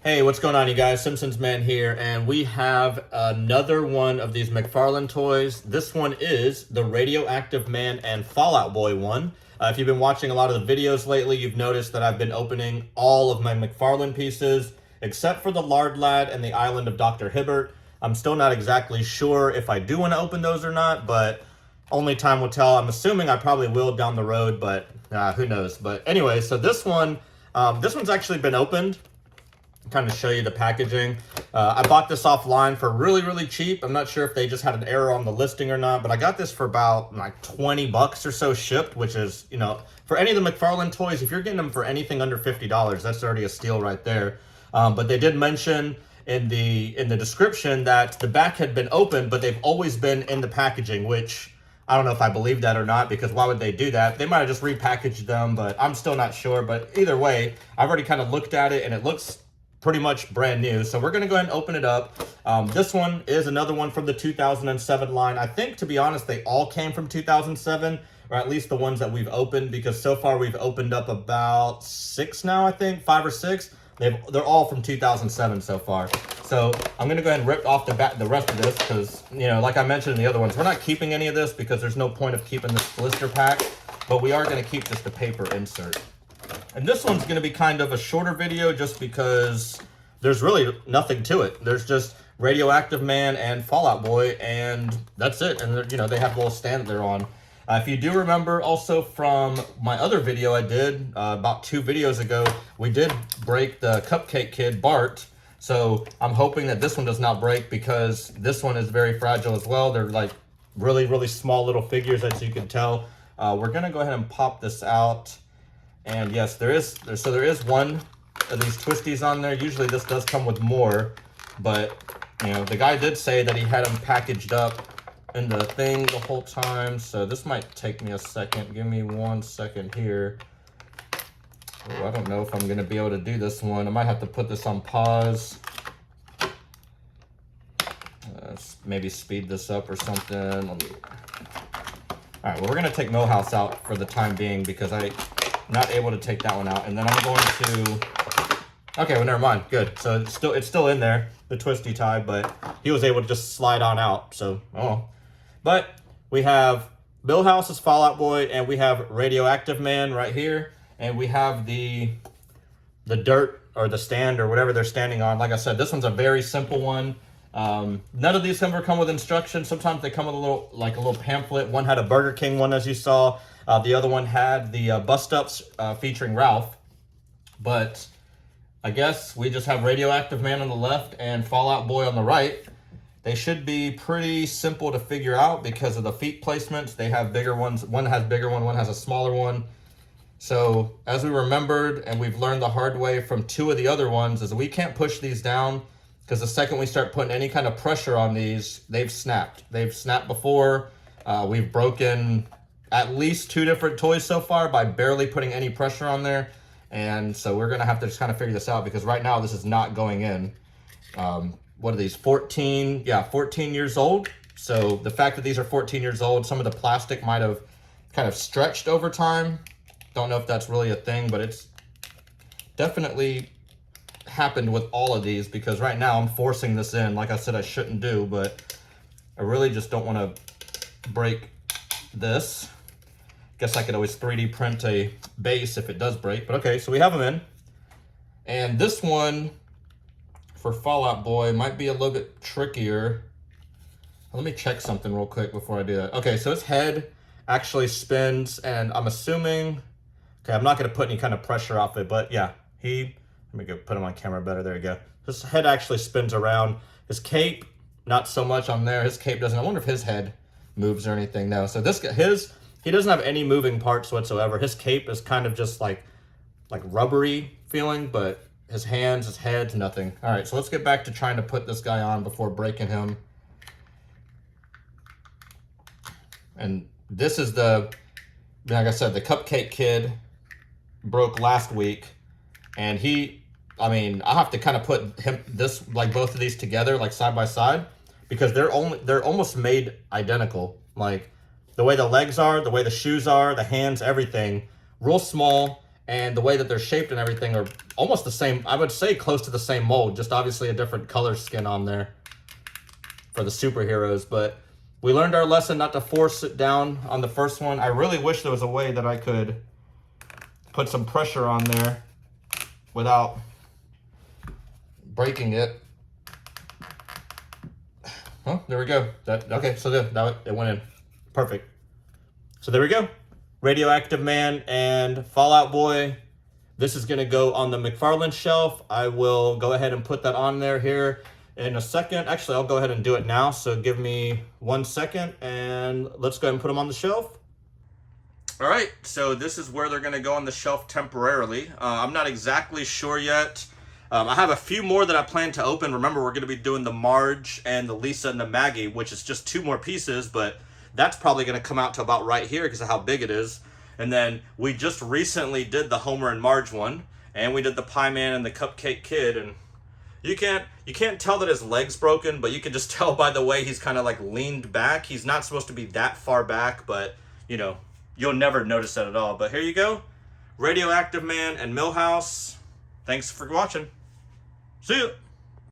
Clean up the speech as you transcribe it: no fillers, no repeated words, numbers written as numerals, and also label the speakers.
Speaker 1: Hey, what's going on, you guys? Simpsons Man here, and we have another one of these McFarlane toys. This one is the Radioactive Man and Fallout Boy one. If you've been watching a lot of the videos lately, you've noticed that I've been opening all of my McFarlane pieces, except for the Lard Lad and the Island of Dr. Hibbert. I'm still not exactly sure if I do want to open those or not, but only time will tell. I'm assuming I probably will down the road, but who knows. But anyway, so this one's actually been opened. Kind of show you the packaging. I bought this offline for really cheap. I'm not sure if they just had an error on the listing or not, but I got this for about like 20 bucks or so shipped, which is, you know, for any of the McFarlane toys, if you're getting them for anything under $50, that's already a steal right there. But they did mention in the description that the back had been opened, but they've always been in the packaging, which I don't know if I believe that or not, because why would they do that? They might have just repackaged them, but I'm still not sure. But either way, I've already kind of looked at it and it looks pretty much brand new. So we're gonna go ahead and open it up. This one is another one from the 2007 line. I think, to be honest, they all came from 2007, or at least the ones that we've opened, because so far we've opened up about 6 now, I think, 5 or 6. They're all from 2007 so far. So I'm gonna go ahead and rip off the rest of this, because, you know, like I mentioned in the other ones, we're not keeping any of this because there's no point of keeping this blister pack, but we are gonna keep just the paper insert. And this one's going to be kind of a shorter video just because there's really nothing to it. There's just Radioactive Man and Fallout Boy, and that's it. And, you know, they have a little stand that they're on. If you do remember also from my other video I did about 2 videos ago, we did break the Cupcake Kid, Bart. So I'm hoping that this one does not break, because this one is very fragile as well. They're like really small little figures, as you can tell. We're going to go ahead and pop this out. And yes, there is one of these twisties on there. Usually this does come with more, but, you know, the guy did say that he had them packaged up in the thing the whole time. So this might take me a second. Give me 1 second here. Oh, I don't know if I'm going to be able to do this one. I might have to put this on pause. Maybe speed this up or something. All right, well, we're going to take Millhouse out for the time being, because I'm not able to take that one out. And then I'm going to, okay, well, never mind. Good. So it's still in there, the twisty tie, but he was able to just slide on out. So, oh. But we have Millhouse's Fallout Boy, and we have Radioactive Man right here. And we have the dirt, or the stand, or whatever they're standing on. Like I said, this one's a very simple one. None of these ever come with instructions. Sometimes they come with a little pamphlet. One had a Burger King one, as you saw. The other one had the bust-ups featuring Ralph. But I guess we just have Radioactive Man on the left and Fallout Boy on the right. They should be pretty simple to figure out because of the feet placements. They have bigger ones. One has bigger one has a smaller one. So as we remembered, and we've learned the hard way from 2 of the other ones, is we can't push these down, because the second we start putting any kind of pressure on these, they've snapped. They've snapped before. We've broken at least 2 different toys so far by barely putting any pressure on there. And so we're going to have to just kind of figure this out, because right now this is not going in. What are these? 14 years old. So the fact that these are 14 years old, some of the plastic might have kind of stretched over time. Don't know if that's really a thing, but it's definitely happened with all of these, because right now I'm forcing this in. Like I said, I shouldn't do, but I really just don't want to break this. Guess I could always 3D print a base if it does break, but okay, so we have them in. And this one for Fallout Boy might be a little bit trickier. Let me check something real quick before I do that. Okay, so his head actually spins, and I'm assuming, okay, I'm not going to put any kind of pressure off it, but yeah, let me go put him on camera better. There you go. His head actually spins around. His cape, not so much on there. His cape doesn't. I wonder if his head moves or anything. No. So he doesn't have any moving parts whatsoever. His cape is kind of just like rubbery feeling, but his hands, his head, nothing. All right, so let's get back to trying to put this guy on before breaking him. And this is like I said, the Cupcake Kid broke last week, and I have to kind of put both of these together, like side by side, because they're almost made identical. Like the way the legs are, the way the shoes are, the hands, everything, real small. and the way that they're shaped and everything are almost the same. I would say close to the same mold, just obviously a different color skin on there for the superheroes. But we learned our lesson not to force it down on the first one. I really wish there was a way that I could put some pressure on there without breaking it. Oh, there we go. Okay, so now it went in. Perfect. So there we go. Radioactive Man and Fallout Boy. This is going to go on the McFarlane shelf. I will go ahead and put that on there here in a second. Actually, I'll go ahead and do it now. So give me 1 second and let's go ahead and put them on the shelf. All right, so this is where they're going to go on the shelf temporarily. I'm not exactly sure yet. I have a few more that I plan to open. Remember, we're going to be doing the Marge and the Lisa and the Maggie, which is just 2 more pieces, but that's probably going to come out to about right here because of how big it is. And then we just recently did the Homer and Marge one, and we did the Pieman and the Cupcake Kid, and you can't tell that his leg's broken, but you can just tell by the way he's kind of like leaned back. He's not supposed to be that far back, but you know, you'll never notice that at all. But here you go. Radioactive Man and Milhouse. Thanks for watching. See you.